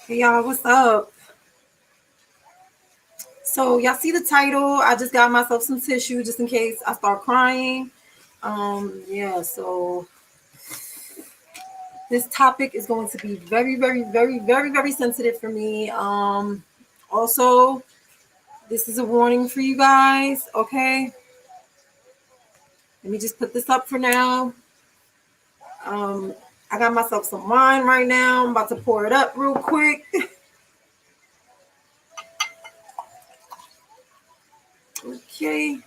Hey y'all, what's up? So y'all see the title? I just got myself some tissue just in case I start crying. Yeah, so this topic is going to be very, very, very, very, very sensitive for me. Also, this is a warning for you guys, okay? Let me just put this up for now. Um, I got myself some wine right now. I'm about to pour it up real quick. Okay.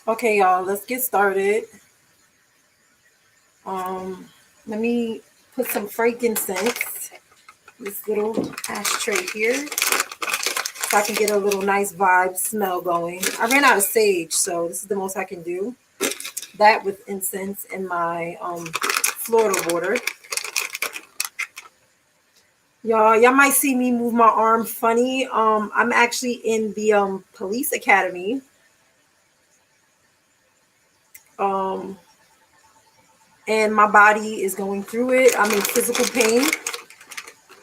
Okay, y'all, let's get started. Um, Let me put some frankincense, this little ashtray here, so I can get a little nice vibe smell going. I ran out of sage, so this is the most I can do. That with incense and my Florida water. Y'all might see me move my arm funny. I'm actually in the police academy. Um, and my body is going through it. I'm in physical pain.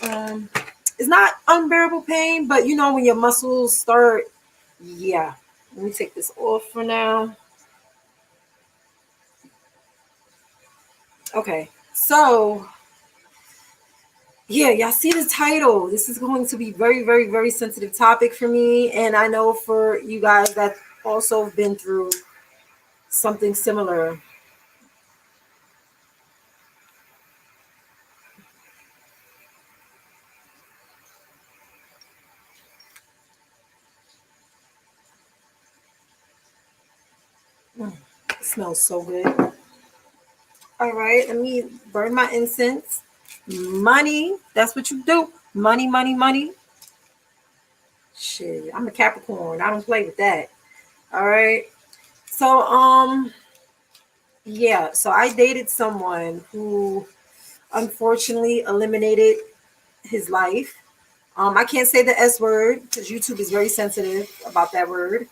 Um, it's not unbearable pain, but you know when your muscles start. Yeah. Let me take this off for now. Okay. So yeah, y'all see the title. This is going to be very, very, very sensitive topic for me, and I know for you guys that also been through something similar. Mm, it smells so good. All right, let me burn my incense. Money, that's what you do. Money, money, money. Shit, I'm a Capricorn. I don't play with that. All right. So, yeah. So I dated someone who unfortunately eliminated his life. I can't say the S word because YouTube is very sensitive about that word.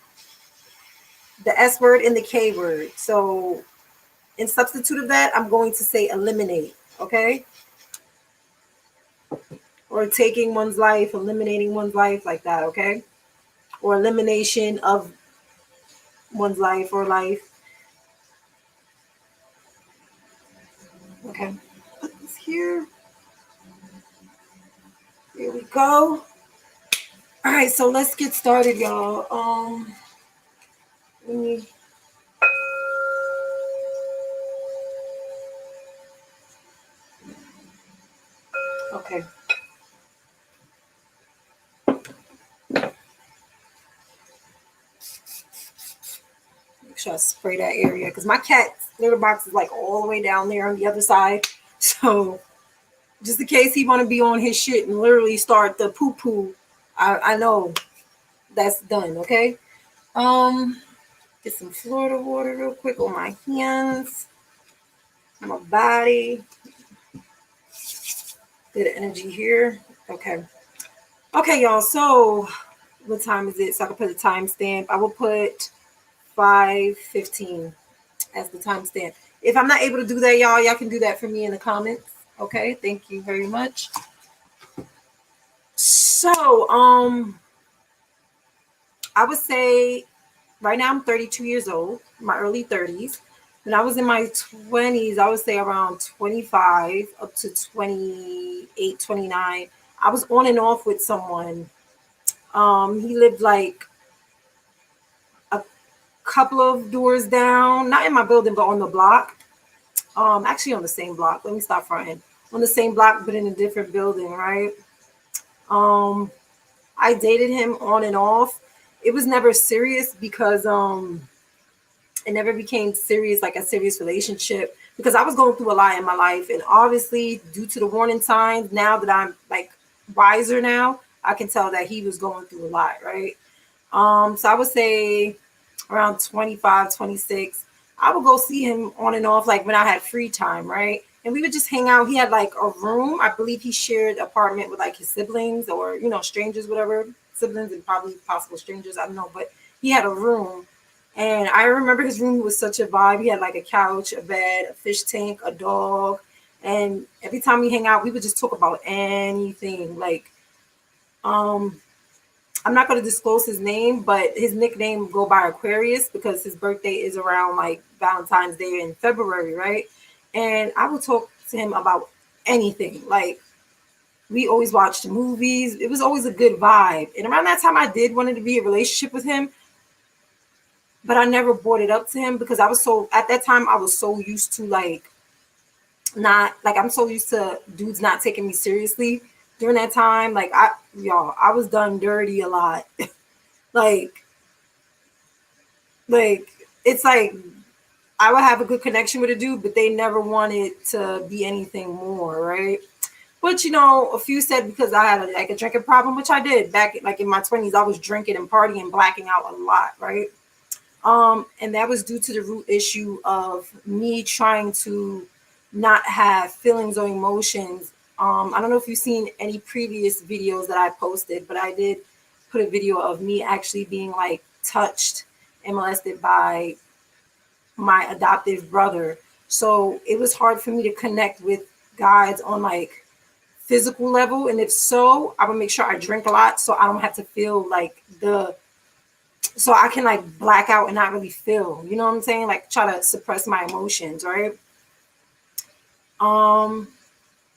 The S word and the K word. So, in substitute of that, I'm going to say eliminate. Okay. Or taking one's life, eliminating one's life, like that. Okay. Or elimination of one's life or life. Okay. Put this here. Here we go. All right, so let's get started, y'all. Let me. Okay. Make sure I spray that area because my cat's litter box is like all the way down there on the other side. So just in case he want to be on his shit and literally start the poo poo, I know that's done. Okay. Um, get some Florida water real quick on my hands, my body. Bit of energy here. Okay. Okay, y'all. So what time is it? So I can put a timestamp. I will put 5:15 as the timestamp. If I'm not able to do that, y'all can do that for me in the comments. Okay, thank you very much. So, I would say right now I'm 32 years old, my early 30s. When I was in my 20s, I would say around 25 up to 28, 29, I was on and off with someone. He lived like a couple of doors down, not in my building, but on the block. Actually on the same block. Let me stop fronting. On the same block, but in a different building, right? Um, I dated him on and off. It was never serious because it never became serious, like a serious relationship, because I was going through a lot in my life. And obviously, due to the warning signs, now that I'm like wiser now, I can tell that he was going through a lot, right? So I would say around 25, 26, I would go see him on and off, like when I had free time, right? And we would just hang out. He had like a room. I believe he shared apartment with like his siblings or, strangers, whatever, siblings and probably possible strangers. I don't know. But he had a room. And I remember his room was such a vibe. He had like a couch, a bed, a fish tank, a dog. And every time we hang out, we would just talk about anything. Like, um, I'm not going to disclose his name, but his nickname go by Aquarius because his birthday is around like Valentine's Day in February, right? And I would talk to him about anything. Like we always watched movies. It was always a good vibe. And around that time, I did wanted to be in a relationship with him, but I never brought it up to him because I was so at that time I was so used to like not like I'm so used to dudes not taking me seriously during that time. Like I was done dirty a lot. like like it's like I would have a good connection with a dude, but they never wanted to be anything more, right? But a few said because I had like a drinking problem, which I did back like in my 20s. I was drinking and partying, blacking out a lot, right? And that was due to the root issue of me trying to not have feelings or emotions. I don't know if you've seen any previous videos that I posted, but I did put a video of me actually being like touched and molested by my adoptive brother. So it was hard for me to connect with guys on like physical level. And if so, I would make sure I drink a lot so I don't have to feel like so I can like black out and not really feel, you know what I'm saying? Like try to suppress my emotions, right? Um,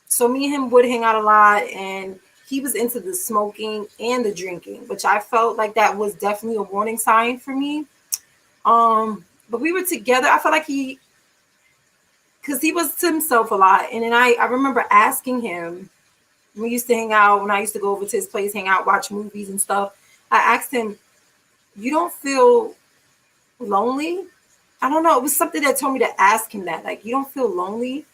so me and him would hang out a lot and he was into the smoking and the drinking, which I felt like that was definitely a warning sign for me. But we were together. I felt like because he was to himself a lot. And then I remember asking him, we used to hang out, when I used to go over to his place, hang out, watch movies and stuff. I asked him, you don't feel lonely? I don't know. It was something that told me to ask him that. Like, you don't feel lonely?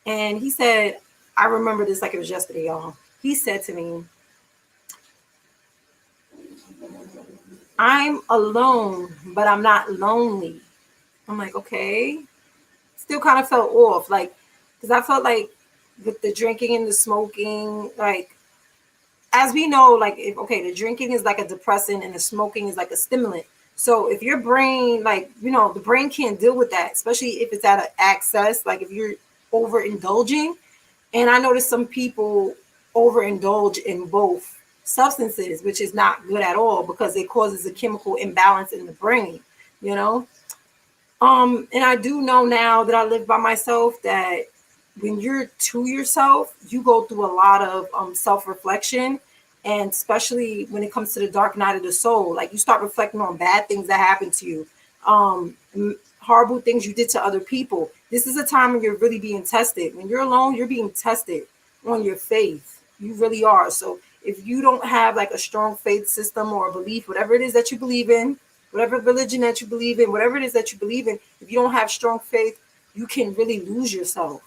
And he said, I remember this like it was yesterday, y'all. He said to me, I'm alone, but I'm not lonely. I'm like, okay. Still kind of felt off. Like, because I felt like with the drinking and the smoking, like, as we know, like, if, okay, the drinking is like a depressant and the smoking is like a stimulant. So if your brain, like, the brain can't deal with that, especially if it's at an excess, like if you're overindulging. And I noticed some people overindulge in both substances, which is not good at all because it causes a chemical imbalance in the brain, you know? And I do know now that I live by myself that when you're to yourself, you go through a lot of self-reflection, and especially when it comes to the dark night of the soul, like you start reflecting on bad things that happened to you, horrible things you did to other people. This is a time when you're really being tested. When you're alone, you're being tested on your faith. You really are. So if you don't have like a strong faith system or a belief, whatever it is that you believe in, whatever religion that you believe in, whatever it is that you believe in, if you don't have strong faith, you can really lose yourself.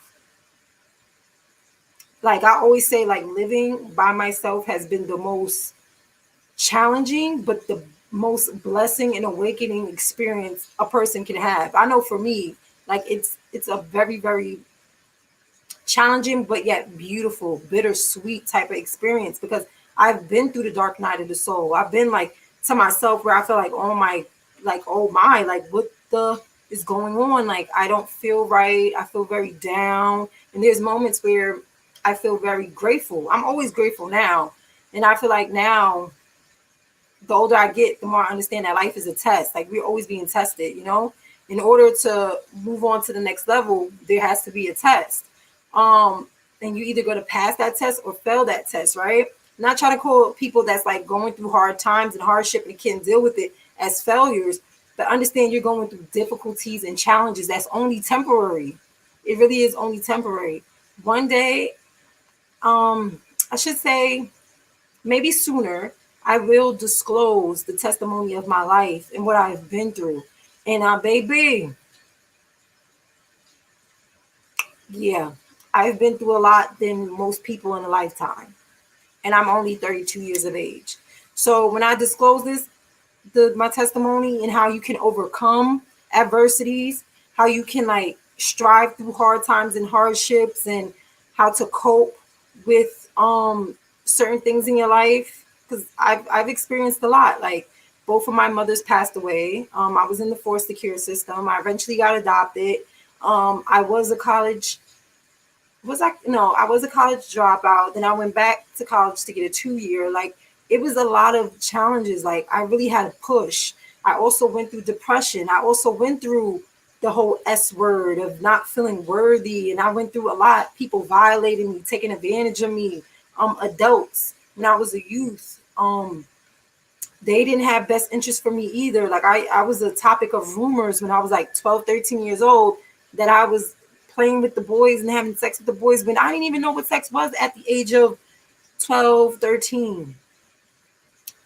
Like I always say, like living by myself has been the most challenging, but the most blessing and awakening experience a person can have. I know for me, like it's a very, very challenging, but yet beautiful, bittersweet type of experience because I've been through the dark night of the soul. I've been like to myself where I feel like, oh my, like what the is going on? Like I don't feel right. I feel very down. And there's moments where I feel very grateful. I'm always grateful now. And I feel like now the older I get, the more I understand that life is a test. Like, we're always being tested, you know? In order to move on to the next level, there has to be a test. And you either going to pass that test or fail that test, right? Not trying to call people that's like going through hard times and hardship and can't deal with it as failures, but understand you're going through difficulties and challenges that's only temporary. It really is only temporary. One day, I should say, maybe sooner, I will disclose the testimony of my life and what I've been through. And baby, yeah, I've been through a lot than most people in a lifetime. And I'm only 32 years of age. So when I disclose this, my testimony and how you can overcome adversities, how you can like strive through hard times and hardships, and how to cope with certain things in your life, because I've experienced a lot. Like, both of my mothers passed away. I was in the foster care system. I eventually got adopted. I was a college was I no, I was a college dropout. Then I went back to college to get a 2 year. Like, it was a lot of challenges. Like, I really had to push. I also went through depression. I also went through the whole S word of not feeling worthy. And I went through a lot. People violating me, taking advantage of me. Adults when I was a youth. They didn't have best interest for me either. Like, I was a topic of rumors when I was like 12, 13 years old, that I was playing with the boys and having sex with the boys when I didn't even know what sex was at the age of 12, 13.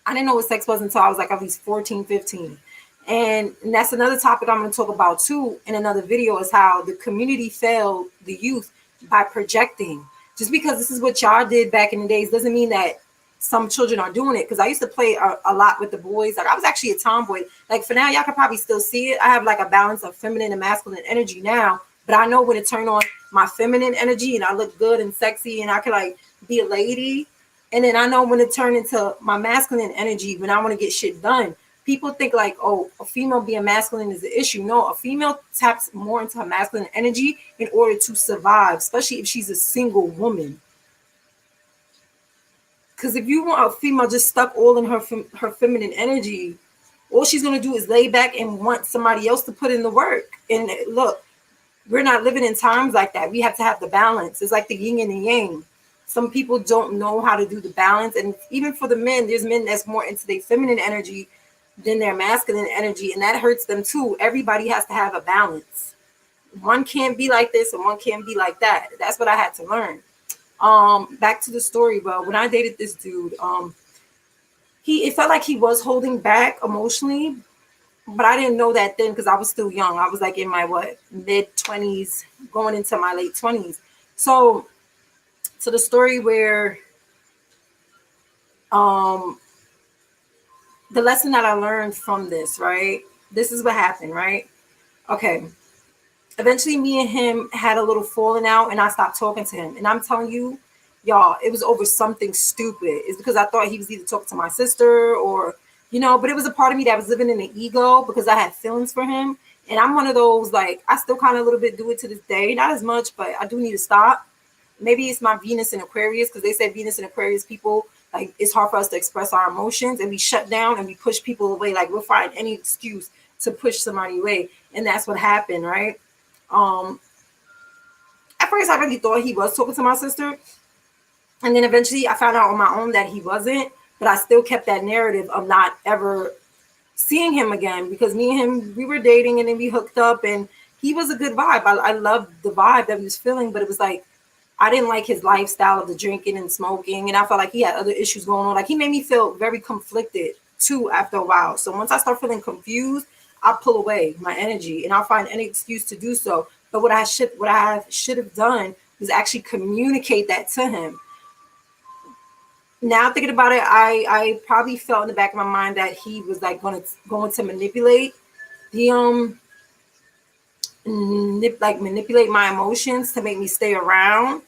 I didn't know what sex was until I was like at least 14, 15. And that's another topic I'm going to talk about too in another video, is how the community failed the youth by projecting. Just because this is what y'all did back in the days doesn't mean that some children are doing it. Because I used to play a lot with the boys. Like, I was actually a tomboy. Like, for now, y'all can probably still see it. I have like a balance of feminine and masculine energy now. But I know when to turn on my feminine energy and I look good and sexy and I can like be a lady. And then I know when to turn into my masculine energy when I want to get shit done. People think like, oh, a female being masculine is the issue. No, a female taps more into her masculine energy in order to survive, especially if she's a single woman. Because if you want a female just stuck all in her feminine energy, all she's going to do is lay back and want somebody else to put in the work. And look, we're not living in times like that. We have to have the balance. It's like the yin and the yang. Some people don't know how to do the balance. And even for the men, there's men that's more into their feminine energy than their masculine energy. And that hurts them too. Everybody has to have a balance. One can't be like this and one can't be like that. That's what I had to learn. Back to the story. Well, when I dated this dude, it felt like he was holding back emotionally, but I didn't know that then because I was still young. I was like in my mid-20s, going into my late 20s. So the story where the lesson that I learned from this, right? This is what happened, right? Okay. Eventually me and him had a little falling out and I stopped talking to him. And I'm telling you, y'all, it was over something stupid. It's because I thought he was either talking to my sister or, but it was a part of me that was living in the ego because I had feelings for him. And I'm one of those, like, I still kind of a little bit do it to this day. Not as much, but I do need to stop. Maybe it's my Venus and Aquarius, because they said Venus and Aquarius people, like, it's hard for us to express our emotions and we shut down and we push people away. Like, we'll find any excuse to push somebody away. And that's what happened, right? At first I really thought he was talking to my sister. And then eventually I found out on my own that he wasn't, but I still kept that narrative of not ever seeing him again, because me and him, we were dating and then we hooked up and he was a good vibe. I loved the vibe that he was feeling, but it was like, I didn't like his lifestyle of the drinking and smoking. And I felt like he had other issues going on. Like, he made me feel very conflicted too after a while. So once I start feeling confused, I'll pull away my energy and I'll find any excuse to do so. But what I should have done was actually communicate that to him. Now thinking about it, I probably felt in the back of my mind that he was like going to manipulate manipulate my emotions to make me stay around.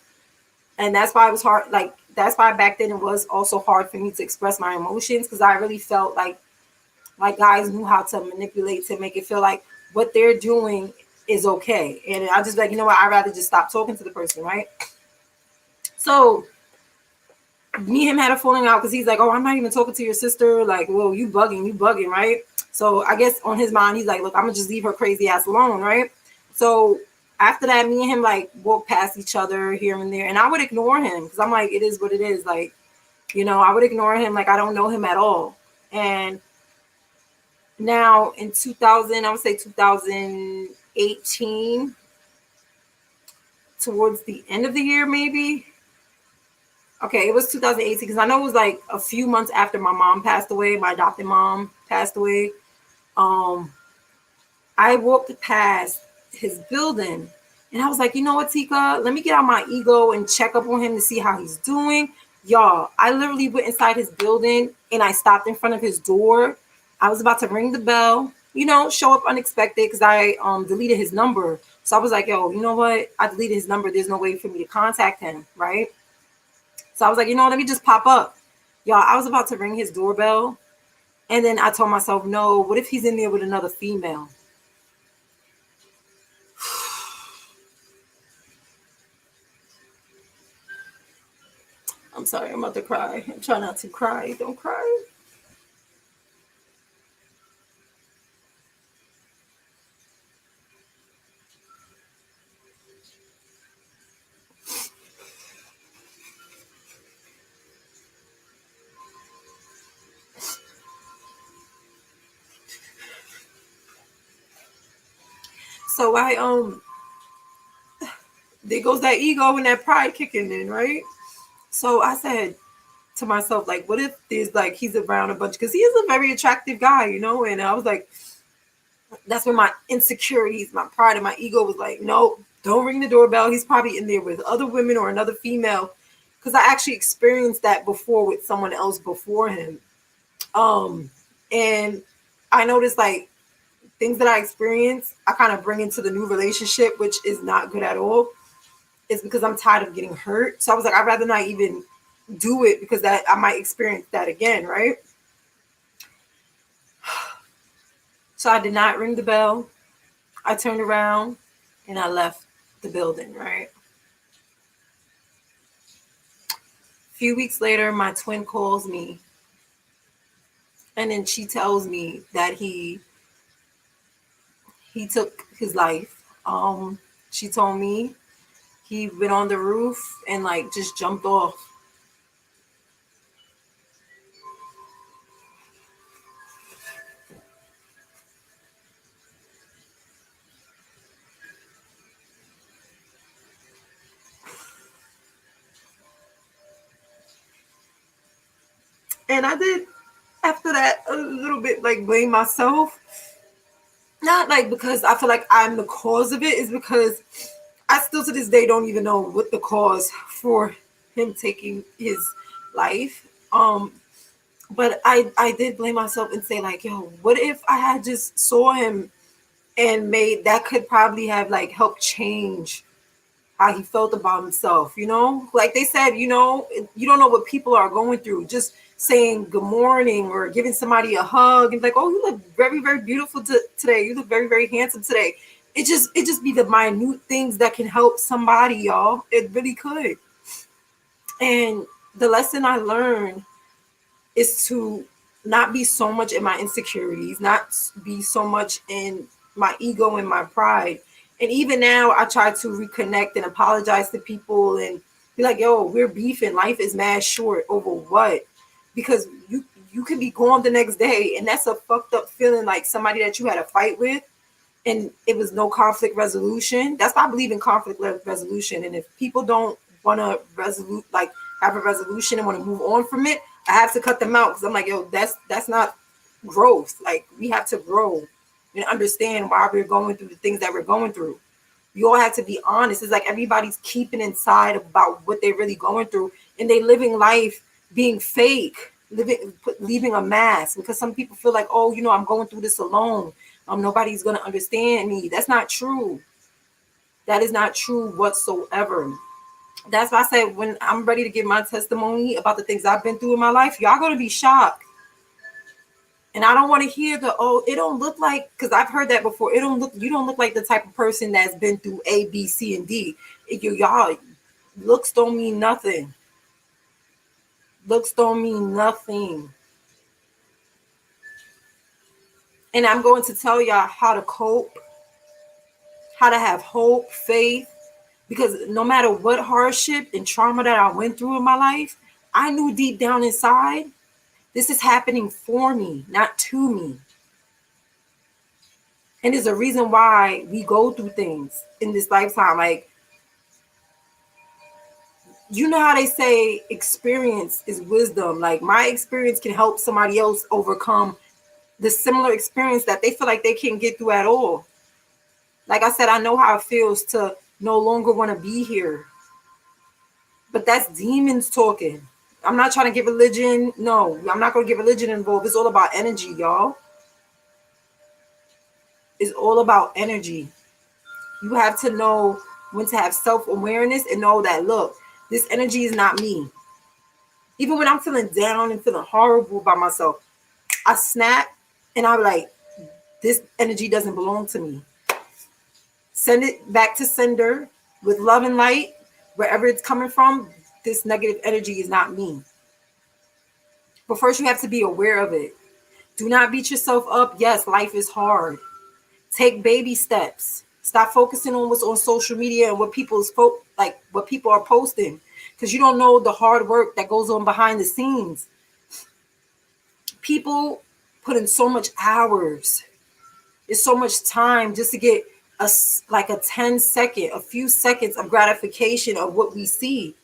And that's why it was hard. Like, that's why back then it was also hard for me to express my emotions, because I really felt like guys knew how to manipulate to make it feel like what they're doing is okay. And I just like, I'd rather just stop talking to the person, right? So me and him had a falling out because he's like, oh, I'm not even talking to your sister. Like, well, you bugging, right? So I guess on his mind, he's like, look, I'm gonna just leave her crazy ass alone, right? So after that, me and him like walk past each other here and there, and I would ignore him because I'm like, it is what it is. Like, I would ignore him like I don't know him at all. And now in 2000, I would say 2018, towards the end of the year, maybe. Okay, it was 2018 because I know it was like a few months after my mom passed away. My adopted mom passed away. Um, I walked past his building and I was like, you know what, Tika, let me get out my ego and check up on him to see how he's doing. Y'all, I literally went inside his building and I stopped in front of his door. I was about to ring the bell, show up unexpected because I deleted his number. So I was like, yo, you know what? I deleted his number. There's no way for me to contact him, right? So I was like, let me just pop up. Y'all, I was about to ring his doorbell. And then I told myself, no, what if he's in there with another female? I'm sorry, I'm about to cry. I'm trying not to cry. Don't cry. So there goes that ego and that pride kicking in, right? So I said to myself, like, what if there's like he's around a bunch, because he is a very attractive guy, and I was like, that's when my insecurities, my pride, and my ego was like, no, don't ring the doorbell. He's probably in there with other women or another female. Because I actually experienced that before with someone else before him. And I noticed like things that I experience, I kind of bring into the new relationship, which is not good at all. It's because I'm tired of getting hurt. So I was like, I'd rather not even do it because that I might experience that again, right? So I did not ring the bell. I turned around and I left the building, right? A few weeks later, my twin calls me and then she tells me that he took his life. She told me he went on the roof and like just jumped off. And I did after that a little bit like blame myself. Not like because I feel like I'm the cause of it, is because I still to this day don't even know what the cause for him taking his life. But I did blame myself and say like, yo, what if I had just saw him and made that could probably have like helped change how he felt about himself, like they said, you don't know what people are going through. Just saying good morning or giving somebody a hug and like, oh, you look very, very beautiful today. You look very, very handsome today. It just be the minute things that can help somebody, y'all. It really could. And the lesson I learned is to not be so much in my insecurities, not be so much in my ego and my pride. And even now, I try to reconnect and apologize to people and be like, yo, we're beefing. Life is mad short over what? Because you could be gone the next day. And that's a fucked up feeling, like somebody that you had a fight with and it was no conflict resolution. That's why I believe in conflict resolution. And if people don't want to have a resolution and want to move on from it, I have to cut them out because I'm like, yo, that's not growth. Like we have to grow and understand why we're going through the things that we're going through. You all have to be honest. It's like everybody's keeping inside about what they're really going through, and they living life being fake, leaving a mask because some people feel like, oh, I'm going through this alone. Nobody's gonna understand me. That's not true. That is not true whatsoever. That's why I said when I'm ready to give my testimony about the things I've been through in my life, y'all gonna be shocked. And I don't want to hear it don't look like, because I've heard that before. You don't look like the type of person that's been through A, B, C, and D. Y'all looks don't mean nothing. Looks don't mean nothing. And I'm going to tell y'all how to cope, how to have hope, faith, because no matter what hardship and trauma that I went through in my life, I knew deep down inside, this is happening for me, not to me. And there's a reason why we go through things in this lifetime. Like, you know how they say experience is wisdom. Like, my experience can help somebody else overcome the similar experience that they feel like they can't get through at all. Like I said, I know how it feels to no longer want to be here. But that's demons talking. I'm not trying to get religion. No, I'm not going to get religion involved. It's all about energy, y'all. It's all about energy. You have to know when to have self-awareness and know that, look, this energy is not me. Even when I'm feeling down and feeling horrible by myself, I snap and I'm like, this energy doesn't belong to me. Send it back to sender with love and light. Wherever it's coming from, this negative energy is not me. But first, you have to be aware of it. Do not beat yourself up. Yes, life is hard. Take baby steps. Stop focusing on what's on social media and what what people are posting, because you don't know the hard work that goes on behind the scenes. People put in so much hours. It's so much time just to get a 10-second, a few seconds of gratification of what we see.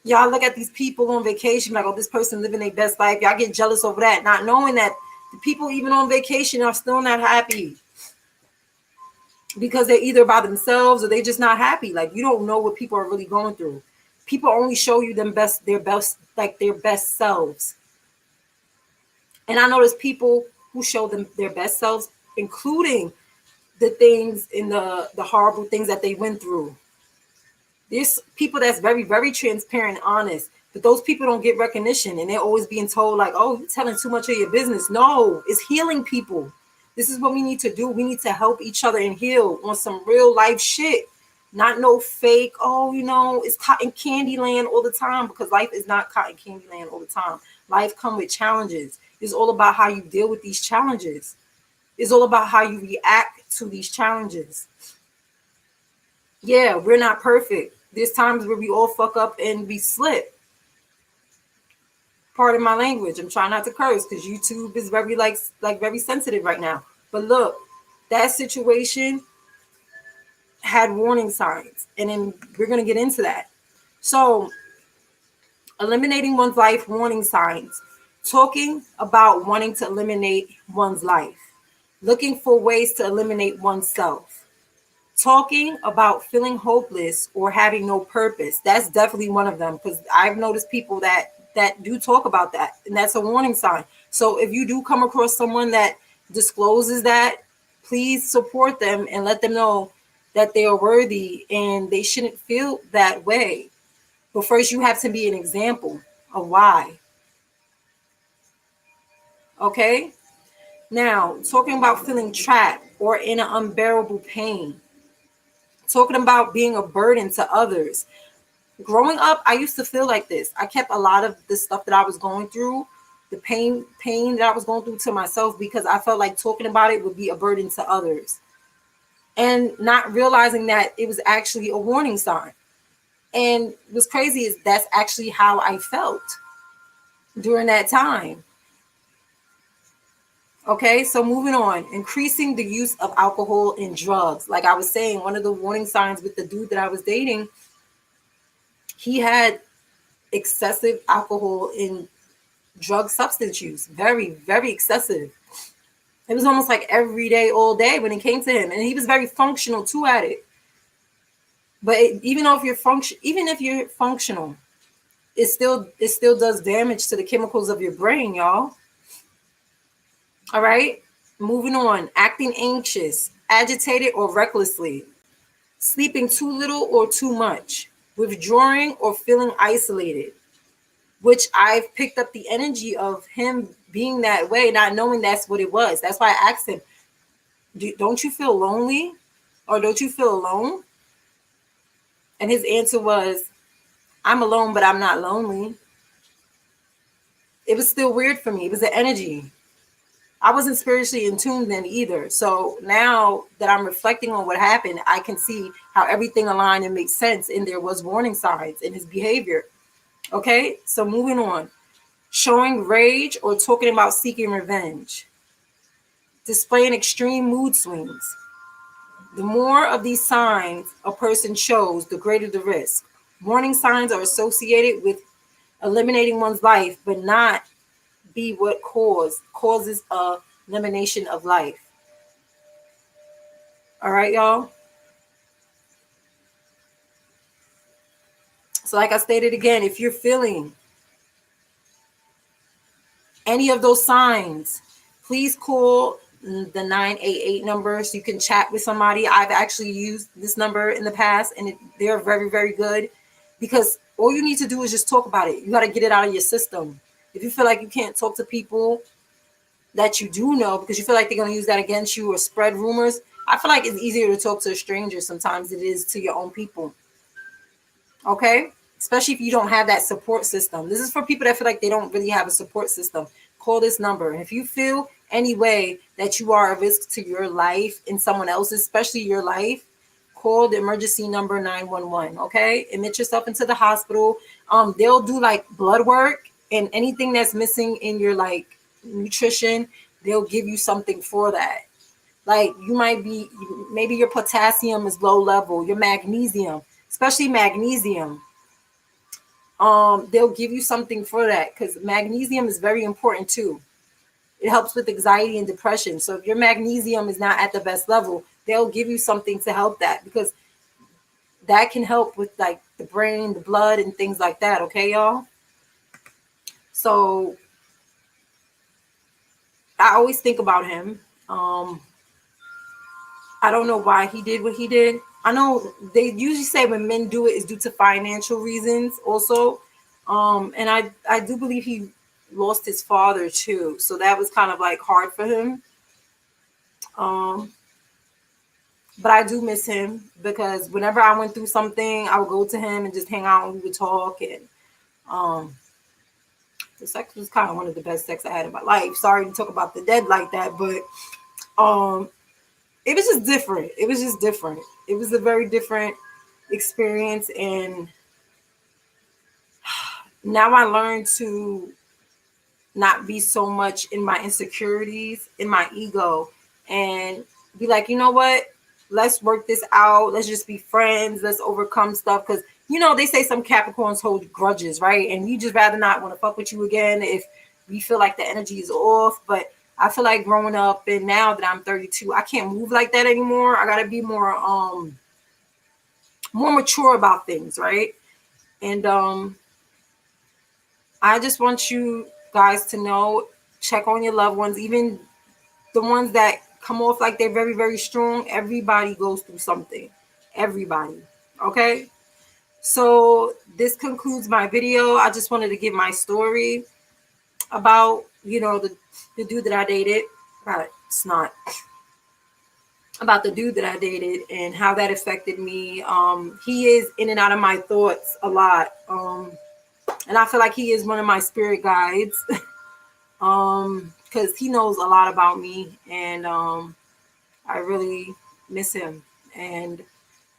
Y'all look at these people on vacation, like, oh, this person living their best life. Y'all get jealous over that, not knowing that the people even on vacation are still not happy because they're either by themselves or they just not happy. Like, you don't know what people are really going through. People only show you their best selves. And I know there's people who show them their best selves, including the things in the horrible things that they went through. There's people that's very, very transparent and honest, but those people don't get recognition, and they're always being told, like, oh, you're telling too much of your business. No, it's healing people. This is what we need to do. We need to help each other and heal on some real life shit. Not no fake, oh, it's cotton candy land all the time, because life is not cotton candy land all the time. Life comes with challenges. It's all about how you deal with these challenges. It's all about how you react to these challenges. Yeah, we're not perfect. There's times where we all fuck up and we slip. Pardon my language. I'm trying not to curse because YouTube is very very sensitive right now. But look, that situation had warning signs, and then we're gonna get into that. So, eliminating one's life warning signs. Talking about wanting to eliminate one's life. Looking for ways to eliminate oneself. Talking about feeling hopeless or having no purpose. That's definitely one of them, because I've noticed people that do talk about that, and that's a warning sign. So if you do come across someone that discloses that, please support them and let them know that they are worthy and they shouldn't feel that way. But first, you have to be an example of why. Okay? Now, talking about feeling trapped or in an unbearable pain. Talking about being a burden to others. Growing up, I used to feel like this. I kept a lot of the stuff that I was going through, the pain that I was going through, to myself, because I felt like talking about it would be a burden to others. And not realizing that it was actually a warning sign. And what's crazy is that's actually how I felt during that time. Okay, so moving on, increasing the use of alcohol and drugs. Like I was saying, one of the warning signs with the dude that I was dating, he had excessive alcohol and drug substance use. Very, very excessive. It was almost like every day, all day when it came to him. And he was very functional too at it. But even if you're functional, it still does damage to the chemicals of your brain, y'all. All right, moving on. Acting anxious, agitated, or recklessly. Sleeping too little or too much. Withdrawing or feeling isolated. Which I've picked up the energy of him being that way, not knowing that's what it was. That's why I asked him, don't you feel lonely? Or don't you feel alone? And his answer was, I'm alone, but I'm not lonely. It was still weird for me. It was the energy. I wasn't spiritually in tune then either. So now that I'm reflecting on what happened, I can see how everything aligned and makes sense. And there was warning signs in his behavior. Okay, so moving on. Showing rage or talking about seeking revenge. Displaying extreme mood swings. The more of these signs a person shows, the greater the risk. Warning signs are associated with eliminating one's life, but not be what causes a elimination of life. All right, y'all. So, like I stated again, if you're feeling any of those signs, please call the 988 number so you can chat with somebody. I've actually used this number in the past, and they're very, very good, because all you need to do is just talk about it. You got to get it out of your system. If you feel like you can't talk to people that you do know because you feel like they're going to use that against you or spread rumors, I feel like it's easier to talk to a stranger sometimes than it is to your own people. Okay? Especially if you don't have that support system. This is for people that feel like they don't really have a support system. Call this number. If you feel any way that you are a risk to your life and someone else's, especially your life, call the emergency number 911. Okay? Admit yourself into the hospital. They'll do like blood work, and anything that's missing in your like nutrition, they'll give you something for that. Like you might be, maybe your potassium is low level, your magnesium, especially magnesium. They'll give you something for that because magnesium is very important too. It helps with anxiety and depression. So if your magnesium is not at the best level, they'll give you something to help that, because that can help with like the brain, the blood, and things like that. Okay, y'all. So I always think about him. I don't know why he did what he did. I know they usually say when men do it is due to financial reasons also. And I do believe he lost his father too. So that was kind of like hard for him. Um, but I do miss him because whenever I went through something, I would go to him and just hang out and we would talk. And um, the sex was kind of one of the best sex I had in my life. Sorry to talk about the dead like that, but um, it was just different. It was just different. It was a very different experience. And now I learned to not be so much in my insecurities, in my ego, and be like, you know what? Let's work this out. Let's just be friends. Let's overcome stuff. Because, they say some Capricorns hold grudges, right? And you just rather not want to fuck with you again if we feel like the energy is off. But I feel like growing up, and now that I'm 32, I can't move like that anymore. I got to be more mature about things, right? And I just want you guys to know, check on your loved ones, even the ones that come off like they're very, very strong. Everybody goes through something. Everybody. Okay? So this concludes my video. I just wanted to give my story about, the dude that I dated. It's not about the dude that I dated and how that affected me. He is in and out of my thoughts a lot. And I feel like he is one of my spirit guides. Because he knows a lot about me, and I really miss him. And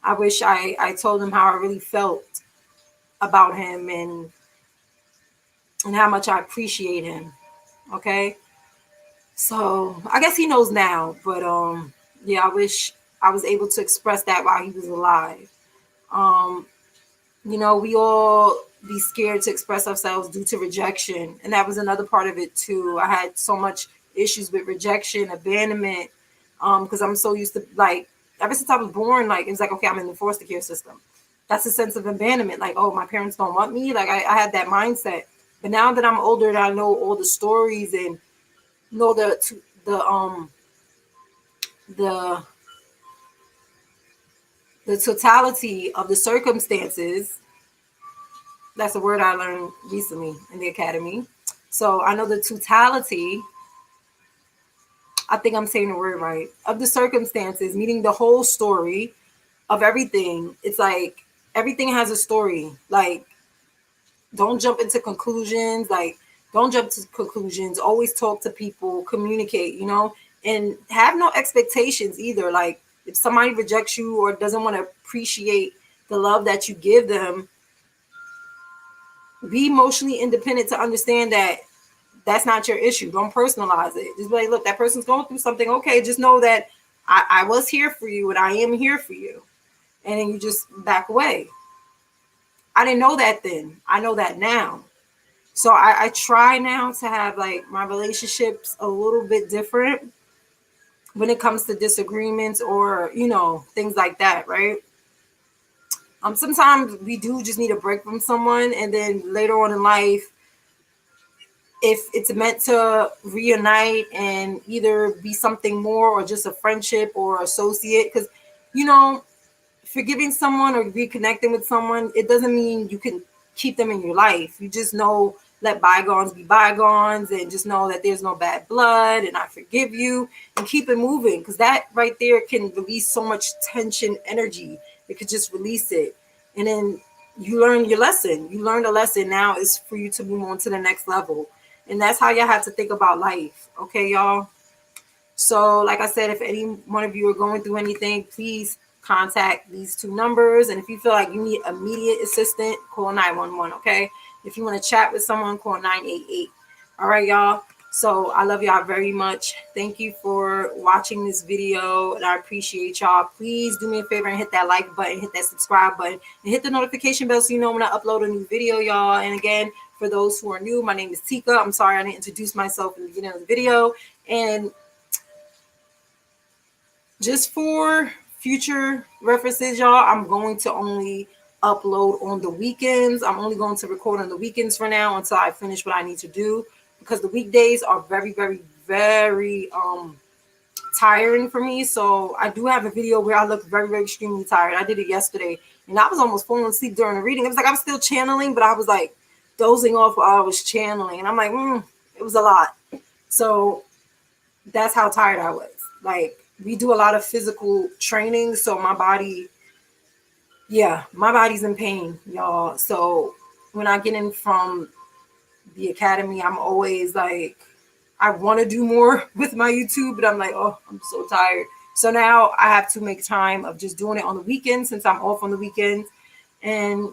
I wish I told him how I really felt about him, and how much I appreciate him. Okay. So I guess he knows now, but yeah, I wish I was able to express that while he was alive. Um, we all be scared to express ourselves due to rejection. And that was another part of it too. I had so much issues with rejection, abandonment, because I'm so used to, like, ever since I was born, like, it was like, okay, I'm in the foster care system. That's a sense of abandonment. Like, oh, my parents don't want me. Like, I had that mindset. But now that I'm older and I know all the stories and know the the totality of the circumstances. That's a word I learned recently in the academy. So I know the totality, I think I'm saying the word right, of the circumstances, meaning the whole story of everything. It's like everything has a story. Like, Don't jump into conclusions. Like, don't jump to conclusions. Always talk to people, communicate, you know, and have no expectations either. Like, if somebody rejects you or doesn't want to appreciate the love that you give them, be emotionally independent to understand that that's not your issue. Don't personalize it. Just be like, look, that person's going through something. Okay, just know that I was here for you and I am here for you. And then you just back away. I didn't know that then. I know that now. So I try now to have like my relationships a little bit different when it comes to disagreements or, you know, things like that, right? Sometimes we do just need a break from someone, and then later on in life, if it's meant to reunite and either be something more or just a friendship or associate, because, you know, forgiving someone or reconnecting with someone, it doesn't mean you can keep them in your life. You just know, let bygones be bygones, and just know that there's no bad blood and I forgive you, and keep it moving, because that right there can release so much tension energy. It could just release it, and then you learn your lesson. You learned a lesson. Now is for you to move on to the next level, and that's how y'all have to think about life. Okay, y'all. So, like I said, if any one of you are going through anything, please contact these two numbers. And if you feel like you need immediate assistance, call 911, okay? If you want to chat with someone, call 988. All right, y'all. So I love y'all very much. Thank you for watching this video, and I appreciate y'all. Please do me a favor and hit that like button, hit that subscribe button, and hit the notification bell so you know when I upload a new video, y'all. And again, for those who are new, my name is Tika. I'm sorry I didn't introduce myself in the beginning of the video. And just for future references, y'all, I'm going to only upload on the weekends. I'm only going to record on the weekends for now until I finish what I need to do, because the weekdays are very, very, very tiring for me. So I do have a video where I look very, very extremely tired. I did it yesterday, and I was almost falling asleep during the reading. It was like I was still channeling, but I was like dozing off while I was channeling, and I'm like, it was a lot. So that's how tired I was. Like, we do a lot of physical training, so my body's in pain, y'all. So when I get in from the academy, I'm always like, I want to do more with my YouTube, but I'm like, oh, I'm so tired. So now I have to make time of just doing it on the weekends, since I'm off on the weekends. And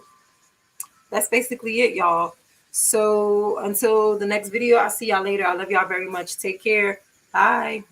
that's basically it, y'all. So until the next video, I'll see y'all later. I love y'all very much. Take care. Bye.